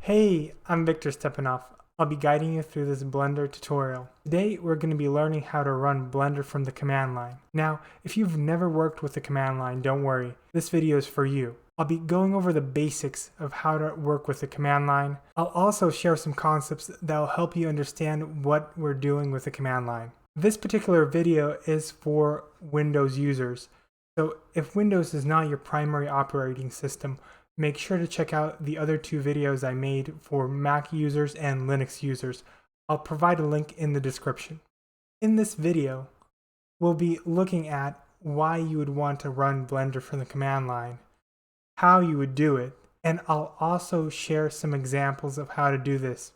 Hey, I'm Victor Stepanoff. I'll be guiding you through this Blender tutorial. Today we're going to be learning how to run Blender from the command line. Now, if you've never worked with the command line, don't worry. This video is for you. I'll be going over the basics of how to work with the command line. I'll also share some concepts that will help you understand what we're doing with the command line. This particular video is for Windows users. So if Windows is not your primary operating system, make sure to check out the other two videos I made for Mac users and Linux users. I'll provide a link in the description. In this video, we'll be looking at why you would want to run Blender from the command line, how you would do it, and I'll also share some examples of how to do this.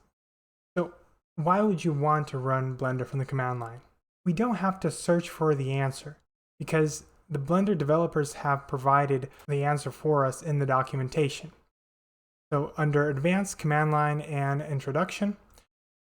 So, why would you want to run Blender from the command line? We don't have to search for the answer because the Blender developers have provided the answer for us in the documentation. So under Advanced Command Line and Introduction,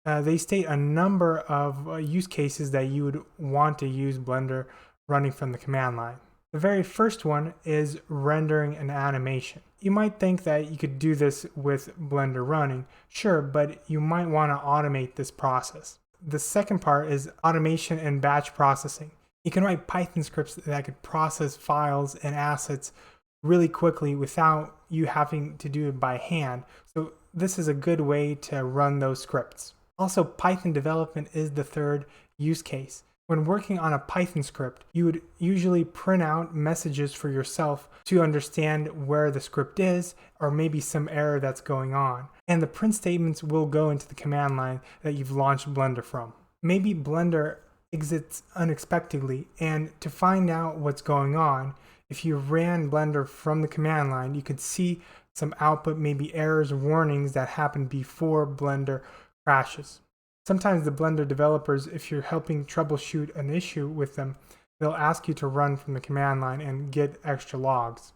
they state a number of use cases that you would want to use Blender running from the command line. The very first one is rendering an animation. You might think that you could do this with Blender running. Sure, but you might want to automate this process. The second part is automation and batch processing. You can write Python scripts that could process files and assets really quickly without you having to do it by hand. So this is a good way to run those scripts. Also, Python development is the third use case. When working on a Python script, you would usually print out messages for yourself to understand where the script is or maybe some error that's going on. And the print statements will go into the command line that you've launched Blender from. Maybe Blender exits unexpectedly, and to find out what's going on, if you ran Blender from the command line, you could see some output, maybe errors or warnings that happen before Blender crashes. Sometimes the Blender developers, if you're helping troubleshoot an issue with them, they'll ask you to run from the command line and get extra logs.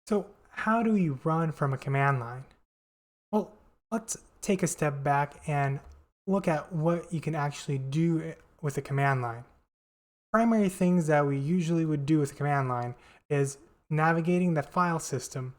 So how do you run from a command line? Well, let's take a step back and look at what you can actually do with the command line. Primary things that we usually would do with the command line is navigating that file system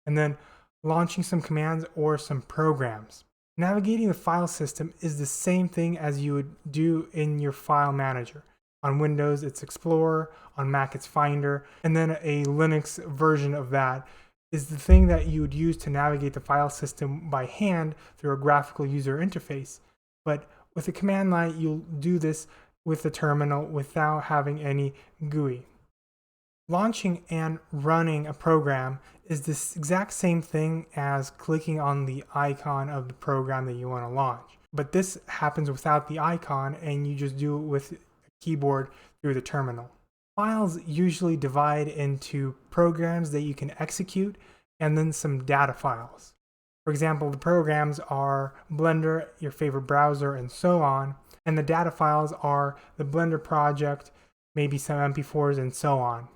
and then launching some commands or some programs. Navigating the file system is the same thing as you would do in your file manager. On Windows, it's Explorer, on Mac, it's Finder, and then a Linux version of that is the thing that you would use to navigate the file system by hand through a graphical user interface. But with the command line, you'll do this with the terminal without having any GUI. Launching and running a program is this exact same thing as clicking on the icon of the program that you want to launch. But this happens without the icon, and you just do it with a keyboard through the terminal. Files usually divide into programs that you can execute and then some data files. For example, the programs are Blender, your favorite browser, and so on. And the data files are the Blender project, maybe some MP4s, and so on.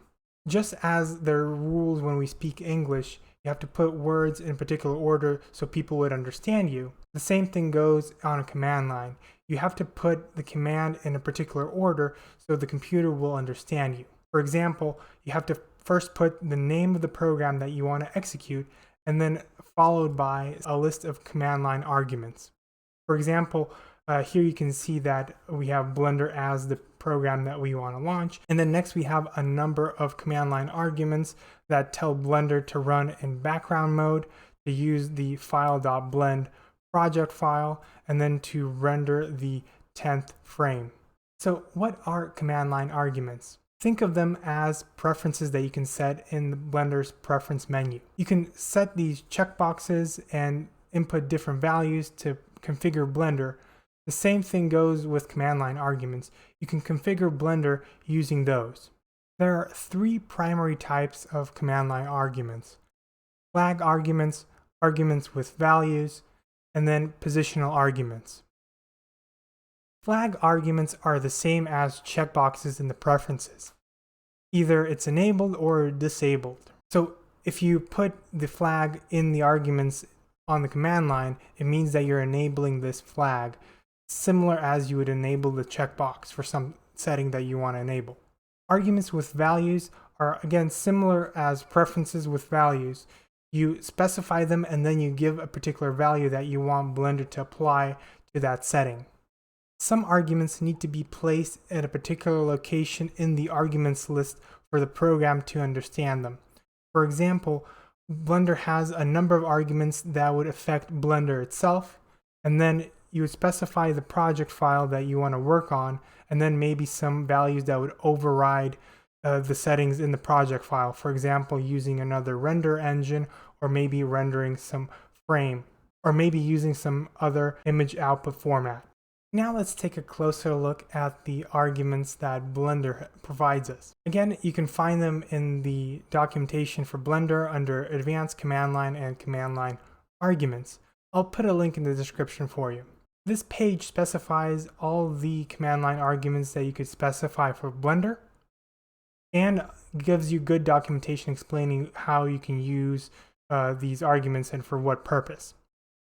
Just as there are rules when we speak English, you have to put words in particular order so people would understand you. The same thing goes on a command line. You have to put the command in a particular order so the computer will understand you. For example, you have to first put the name of the program that you want to execute, and then followed by a list of command line arguments. For example, here you can see that we have Blender as the program that we want to launch. And then next we have a number of command line arguments that tell Blender to run in background mode, to use the file.blend project file, and then to render the 10th frame. So what are command line arguments? Think of them as preferences that you can set in the Blender's preference menu. You can set these checkboxes and input different values to configure Blender. The same thing goes with command line arguments. You can configure Blender using those. There are three primary types of command line arguments: flag arguments, arguments with values, and then positional arguments. Flag arguments are the same as checkboxes in the preferences. Either it's enabled or disabled. So if you put the flag in the arguments on the command line, it means that you're enabling this flag, similar as you would enable the checkbox for some setting that you want to enable. Arguments with values are again similar as preferences with values. You specify them and then you give a particular value that you want Blender to apply to that setting. Some arguments need to be placed at a particular location in the arguments list for the program to understand them. For example, Blender has a number of arguments that would affect Blender itself, and then you would specify the project file that you want to work on, and then maybe some values that would override the settings in the project file. For example, using another render engine, or maybe rendering some frame, or maybe using some other image output format. Now let's take a closer look at the arguments that Blender provides us. Again, you can find them in the documentation for Blender under Advanced Command Line and Command Line Arguments. I'll put a link in the description for you. This page specifies all the command line arguments that you could specify for Blender and gives you good documentation explaining how you can use these arguments and for what purpose.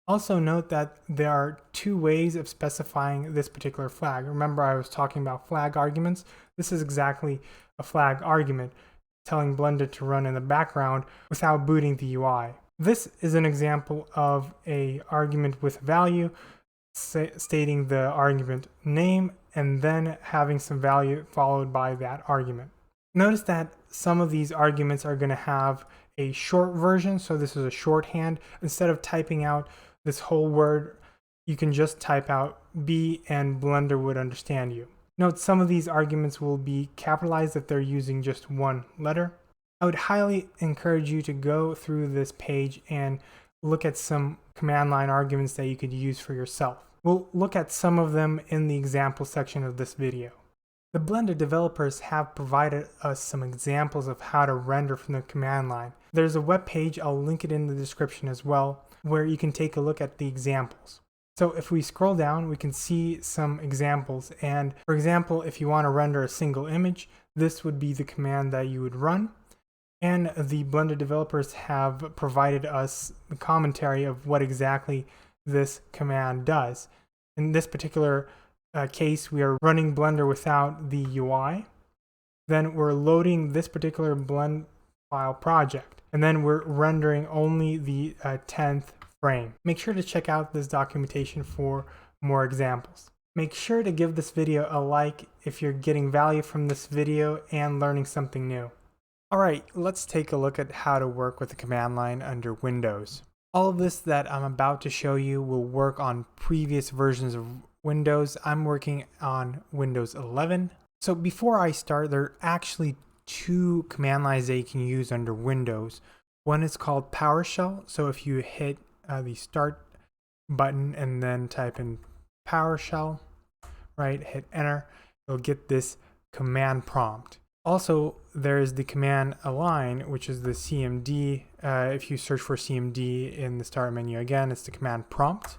Also note that there are two ways of specifying this particular flag. Remember, I was talking about flag arguments. This is exactly a flag argument, telling Blender to run in the background without booting the UI. This is an example of an argument with value, stating the argument name and then having some value followed by that argument. Notice that some of these arguments are going to have a short version, so this is a shorthand. Instead of typing out this whole word, you can just type out B and Blender would understand you. Note some of these arguments will be capitalized if they're using just one letter. I would highly encourage you to go through this page and look at some command line arguments that you could use for yourself. We'll look at some of them in the example section of this video. The Blender developers have provided us some examples of how to render from the command line. There's a web page, I'll link it in the description as well, where you can take a look at the examples. So if we scroll down, we can see some examples. And for example, if you want to render a single image, this would be the command that you would run. And the Blender developers have provided us the commentary of what exactly this command does. In this particular case, we are running Blender without the UI. Then we're loading this particular blend file project. And then we're rendering only the 10th frame. Make sure to check out this documentation for more examples. Make sure to give this video a like if you're getting value from this video and learning something new. Alright, let's take a look at how to work with the command line under Windows. All of this that I'm about to show you will work on previous versions of Windows. I'm working on Windows 11. So before I start, there are actually two command lines that you can use under Windows. One is called Powershell. So if you hit the start button and then type in Powershell, right, hit enter, you'll get this command prompt. Also, there's the command align, which is the CMD. If you search for CMD in the start menu, again, it's the command prompt,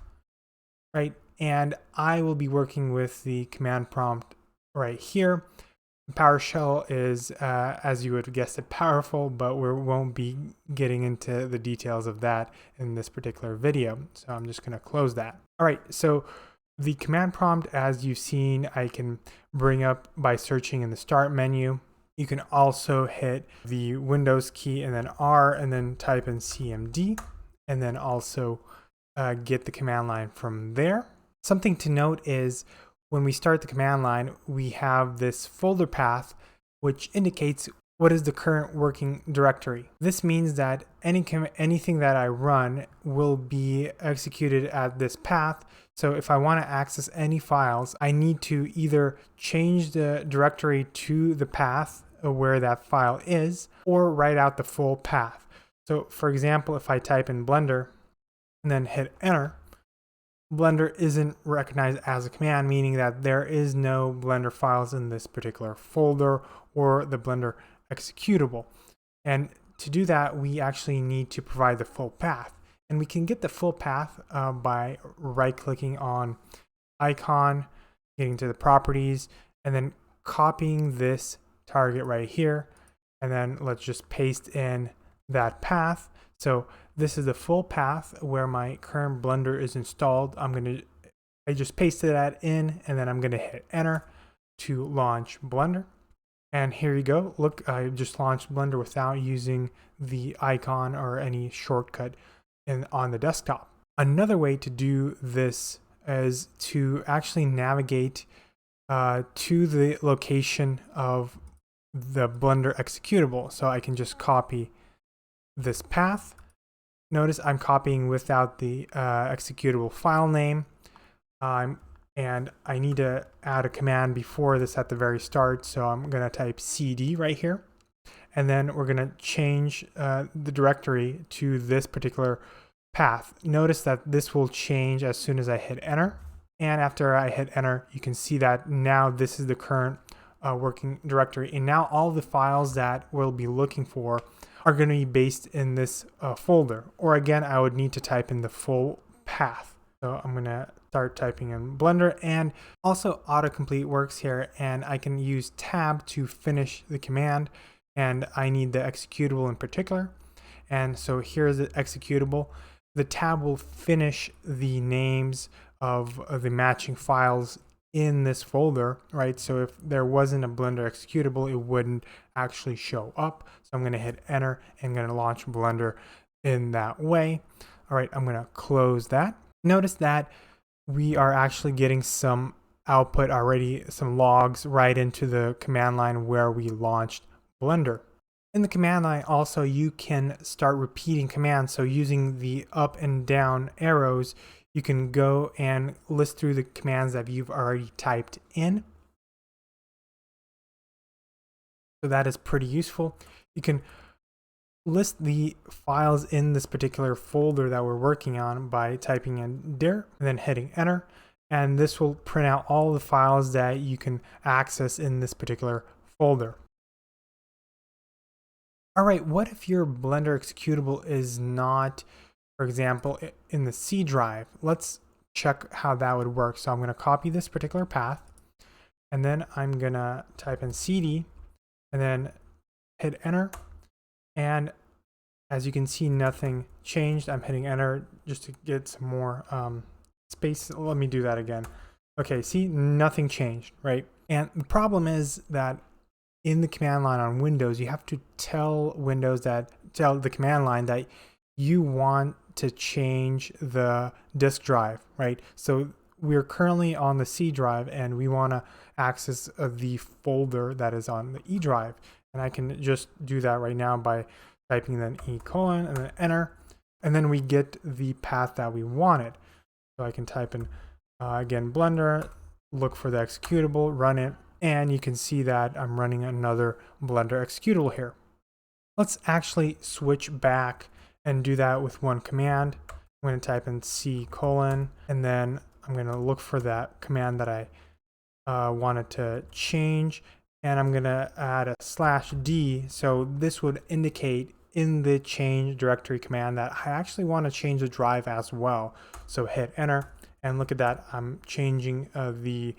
right? And I will be working with the command prompt right here. PowerShell is, as you would have guessed it, powerful, but we won't be getting into the details of that in this particular video. So I'm just going to close that. All right, so the command prompt, as you've seen, I can bring up by searching in the start menu. You can also hit the Windows key and then R and then type in CMD and then also get the command line from there. Something to note is when we start the command line, we have this folder path which indicates what is the current working directory. This means that anything that I run will be executed at this path. So if I want to access any files, I need to either change the directory to the path where that file is or write out the full path. So for example, if I type in Blender and then hit enter, Blender isn't recognized as a command, meaning that there is no Blender files in this particular folder or the Blender executable. And to do that, we actually need to provide the full path. And we can get the full path by right-clicking on icon, getting to the properties, and then copying this target right here. And then let's just paste in that path. So this is the full path where my current Blender is installed. I just pasted that in and then I'm going to hit enter to launch Blender. And here you go. Look, I just launched Blender without using the icon or any shortcut on the desktop. Another way to do this is to actually navigate to the location of the Blender executable. So I can just copy this path. Notice I'm copying without the executable file name. And I need to add a command before this at the very start. So I'm going to type cd right here. And then we're going to change the directory to this particular path. Notice that this will change as soon as I hit enter. And after I hit enter, you can see that now this is the current working directory. And now all the files that we'll be looking for are going to be based in this folder. Or again, I would need to type in the full path. So I'm going to start typing in Blender, and also autocomplete works here, and I can use tab to finish the command, and I need the executable in particular. And so here's the executable. The tab will finish the names of the matching files in this folder, right? So if there wasn't a Blender executable, it wouldn't actually show up. So I'm going to hit enter and I'm going to launch Blender in that way. All right, I'm going to close that. Notice that we are actually getting some output already, some logs right into the command line where we launched Blender. In the command line also, you can start repeating commands. So using the up and down arrows, you can go and list through the commands that you've already typed in. So that is pretty useful. You can list the files in this particular folder that we're working on by typing in dir and then hitting enter. And this will print out all the files that you can access in this particular folder. All right, what if your Blender executable is not, for example, in the C drive? Let's check how that would work. So I'm going to copy this particular path, and then I'm going to type in cd and then hit enter. And as you can see, nothing changed. I'm hitting enter just to get some more space. Let me do that again. Okay, see, nothing changed, right? And the problem is that in the command line on Windows, you have to tell the command line that you want to change the disk drive, right? So we're currently on the C drive and we want to access the folder that is on the E drive. And I can just do that right now by typing then E colon and then enter. And then we get the path that we wanted. So I can type in, again, Blender, look for the executable, run it. And you can see that I'm running another Blender executable here. Let's actually switch back and do that with one command. I'm going to type in C colon, and then I'm going to look for that command that I wanted to change. And I'm going to add a /D. So this would indicate in the change directory command that I actually want to change the drive as well. So hit enter, and look at that. I'm changing the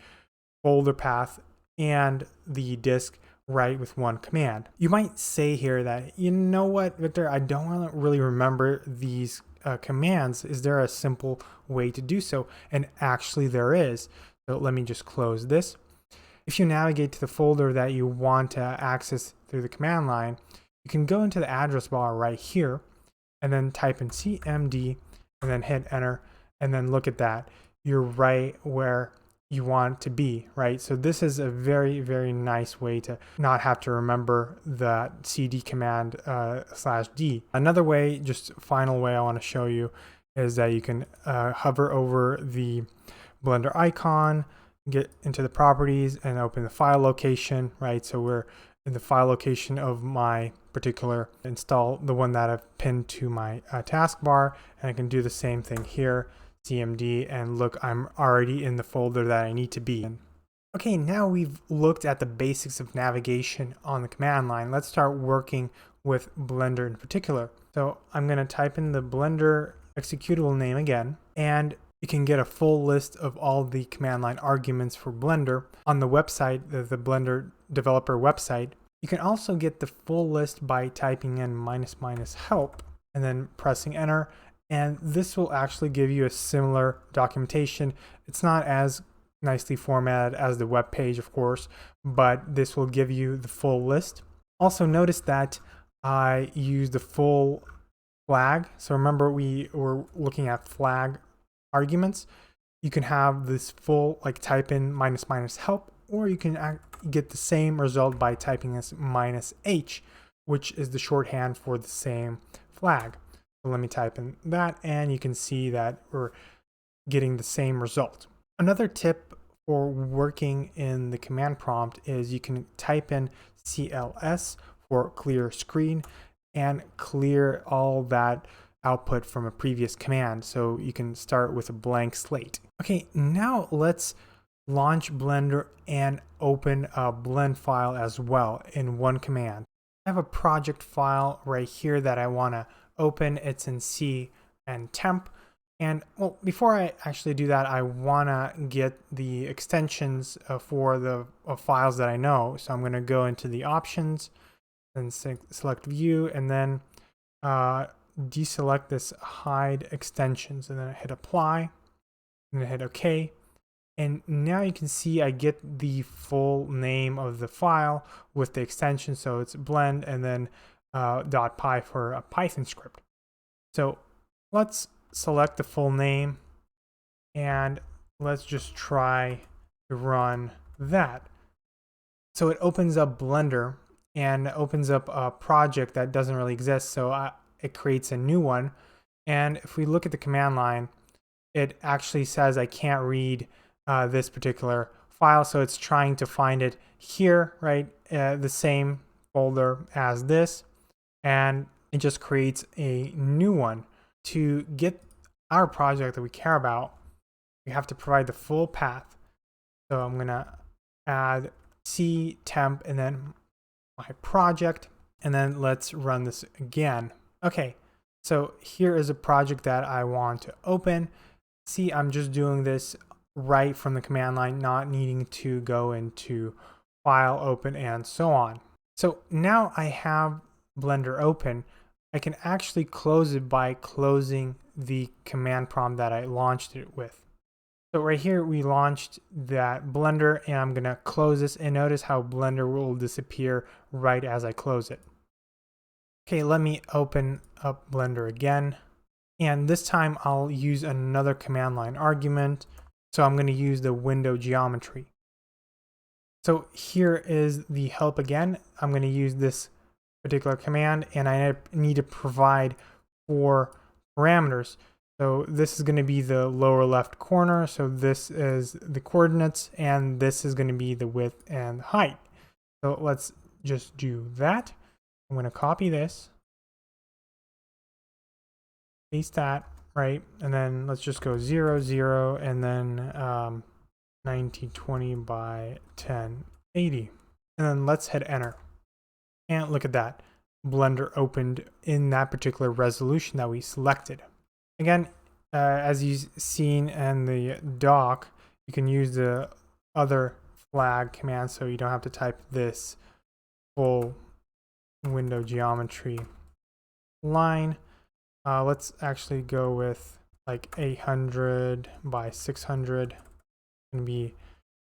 folder path and the disk right with one command. You might say here that, you know what, Victor, I don't really remember these commands. Is there a simple way to do so? And actually there is. So let me just close this. If you navigate to the folder that you want to access through the command line, you can go into the address bar right here and then type in cmd and then hit enter, and then look at that. You're right where you want to be, right? So this is a very, very nice way to not have to remember the cd command /D. Another way, just final way I want to show you, is that you can hover over the Blender icon, get into the properties and open the file location, right? So we're in the file location of my particular install, the one that I've pinned to my taskbar, and I can do the same thing here, CMD, and look, I'm already in the folder that I need to be in. Okay, now we've looked at the basics of navigation on the command line. Let's start working with Blender in particular. So I'm going to type in the Blender executable name again, and you can get a full list of all the command line arguments for Blender on the website, the Blender developer website. You can also get the full list by typing in --help and then pressing enter. And this will actually give you a similar documentation. It's not as nicely formatted as the web page, of course, but this will give you the full list. Also notice that I used the full flag. So remember we were looking at flag arguments. You can have this full, like type in -- help, or you can get the same result by typing this -h, which is the shorthand for the same flag. So let me type in that, and you can see that we're getting the same result. Another tip for working in the command prompt is you can type in CLS for clear screen and clear all that output from a previous command, so you can start with a blank slate. Okay, now let's launch Blender and open a blend file as well in one command. I have a project file right here that I want to open. It's in C and temp. And well, before I actually do that, I want to get the extensions for the files that I know. So I'm going to go into the options and select view, and then deselect this hide extensions, and then I hit apply and then hit OK. And now you can see I get the full name of the file with the extension. So it's blend and then .py for a Python script. So let's select the full name and let's just try to run that. So it opens up Blender and opens up a project that doesn't really exist. So it creates a new one. And if we look at the command line, it actually says I can't read this particular file. So it's trying to find it here, right? The same folder as this. And it just creates a new one. To get our project that we care about, we have to provide the full path. So I'm going to add C temp and then my project, and then let's run this again. Okay, so here is a project that I want to open. See, I'm just doing this right from the command line, not needing to go into file, open, and so on. So now I have Blender open. I can actually close it by closing the command prompt that I launched it with. So right here, we launched that Blender, and I'm gonna close this, and notice how Blender will disappear right as I close it. Okay, let me open up Blender again. And this time I'll use another command line argument. So I'm gonna use the window geometry. So here is the help again. I'm gonna use this particular command, and I need to provide 4 parameters. So this is going to be the lower left corner. So this is the coordinates, and this is going to be the width and height. So let's just do that. I'm going to copy this, paste that, right? And then let's just go 0, 0, and then 1920 by 1080. And then let's hit enter. And look at that, Blender opened in that particular resolution that we selected. Again, as you've seen in the doc, you can use the other flag command, so you don't have to type this full window geometry line. Let's actually go with like 800 by 600. Gonna be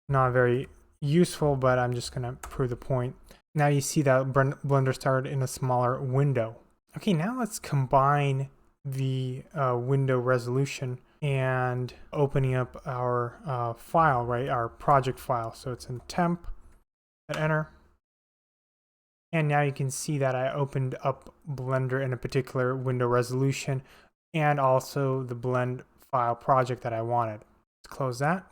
not very useful, but I'm just gonna prove the point. Now you see that Blender started in a smaller window. Okay, now let's combine the window resolution and opening up our file, right? Our project file. So it's in temp, hit enter. And now you can see that I opened up Blender in a particular window resolution and also the blend file project that I wanted. Let's close that.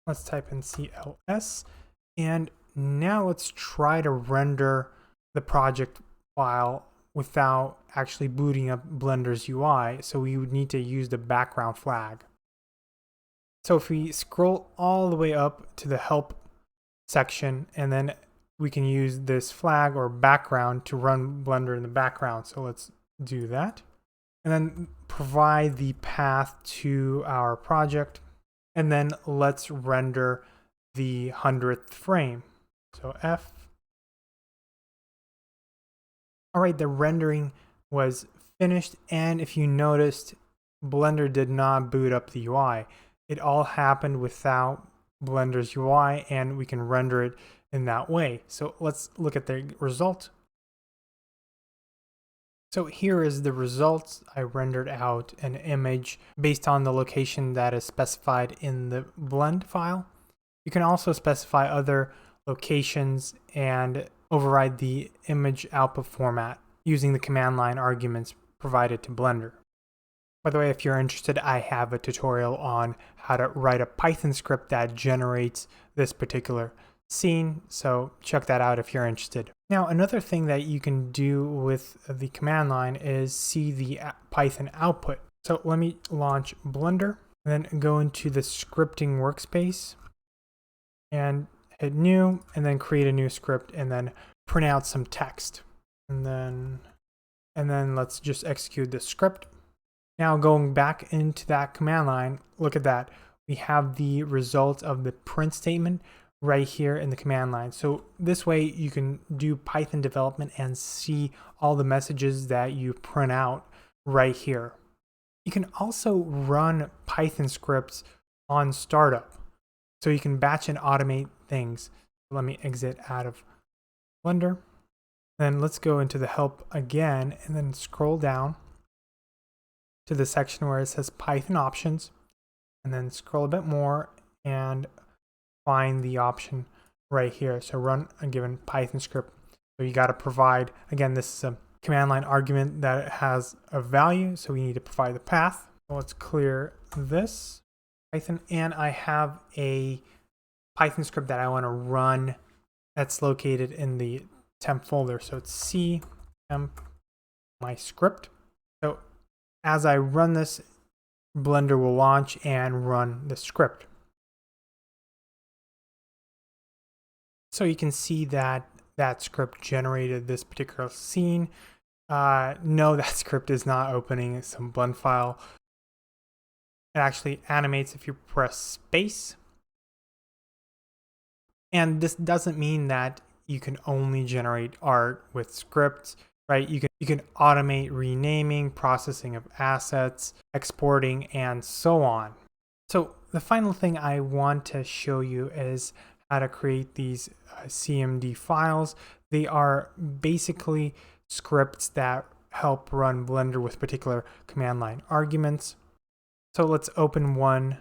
Let's type in CLS, and now let's try to render the project file without actually booting up Blender's UI. So we would need to use the background flag. So if we scroll all the way up to the help section, and then we can use this flag or background to run Blender in the background. So let's do that. And then provide the path to our project. And then let's render the 100th frame. So F. All right, the rendering was finished, and if you noticed, Blender did not boot up the UI. It all happened without Blender's UI, and we can render it in that way. So let's look at the result. So here is the results. I rendered out an image based on the location that is specified in the blend file. You can also specify other locations and override the image output format using the command line arguments provided to Blender. By the way, if you're interested, I have a tutorial on how to write a Python script that generates this particular scene, so check that out if you're interested. Now, another thing that you can do with the command line is see the Python output. So let me launch Blender, and then go into the scripting workspace and hit new, and then create a new script, and then print out some text. And then let's just execute the script. Now going back into that command line, look at that. We have the result of the print statement right here in the command line. So this way you can do Python development and see all the messages that you print out right here. You can also run Python scripts on startup. So you can batch and automate things. Let me exit out of Blender. Then let's go into the help again and then scroll down to the section where it says Python options, and then scroll a bit more and find the option right here. So run a given Python script. So you got to provide, again, this is a command line argument that has a value, so we need to provide the path. So let's clear this Python, and I have a Python script that I want to run that's located in the temp folder. So it's C temp my script. So as I run this, Blender will launch and run the script. So you can see that that script generated this particular scene. No, that script is not opening some blend file. It actually animates if you press space. And this doesn't mean that you can only generate art with scripts, right? You can automate renaming, processing of assets, exporting, and so on. So the final thing I want to show you is how to create these CMD files. They are basically scripts that help run Blender with particular command line arguments. So let's open one,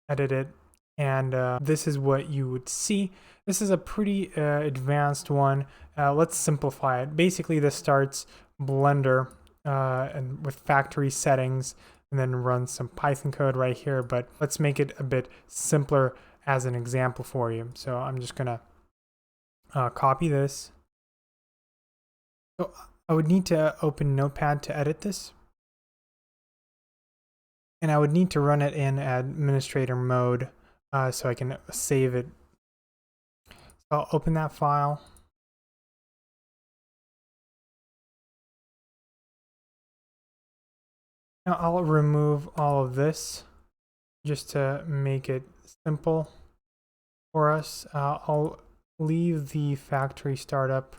edit it, and this is what you would see. This is a pretty advanced one. Let's simplify it. Basically, this starts Blender and with factory settings, and then run some Python code right here. But let's make it a bit simpler as an example for you. So I'm just gonna copy this. So I would need to open Notepad to edit this. And I would need to run it in administrator mode so I can save it. So I'll open that file. Now I'll remove all of this just to make it simple for us. I'll leave the factory startup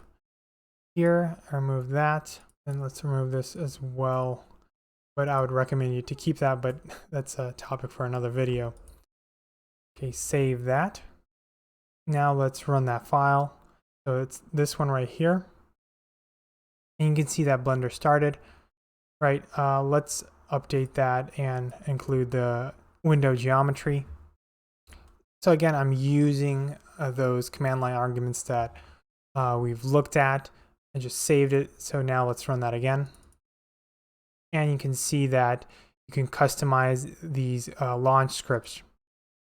here, remove that, and let's remove this as well. But I would recommend you to keep that, but that's a topic for another video. Okay, save that. Now let's run that file. So it's this one right here. And you can see that Blender started, right? Let's update that and include the window geometry. So again, I'm using those command line arguments that we've looked at. I just saved it. So now let's run that again. And you can see that you can customize these launch scripts.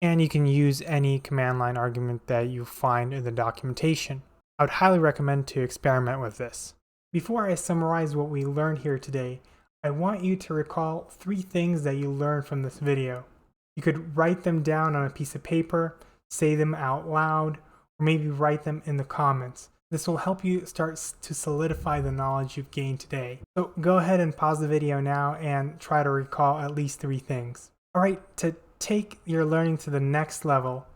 And you can use any command line argument that you find in the documentation. I would highly recommend to experiment with this. Before I summarize what we learned here today, I want you to recall 3 things that you learned from this video. You could write them down on a piece of paper, say them out loud, or maybe write them in the comments. This will help you start to solidify the knowledge you've gained today. So go ahead and pause the video now and try to recall at least 3 things. All right, to take your learning to the next level,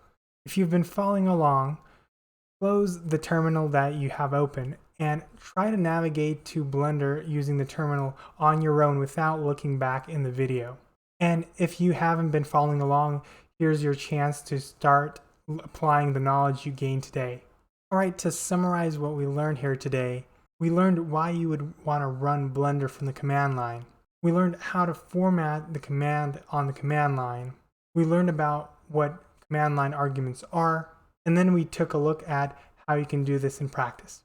if you've been following along, close the terminal that you have open and try to navigate to Blender using the terminal on your own without looking back in the video. And if you haven't been following along, here's your chance to start applying the knowledge you gained today. Alright, to summarize what we learned here today, we learned why you would want to run Blender from the command line. We learned how to format the command on the command line. We learned about what command line arguments are, and then we took a look at how you can do this in practice.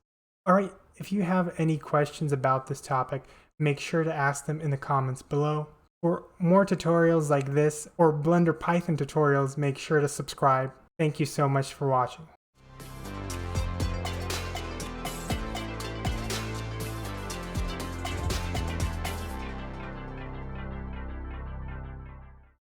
Alright, if you have any questions about this topic, make sure to ask them in the comments below. For more tutorials like this or Blender Python tutorials, make sure to subscribe. Thank you so much for watching.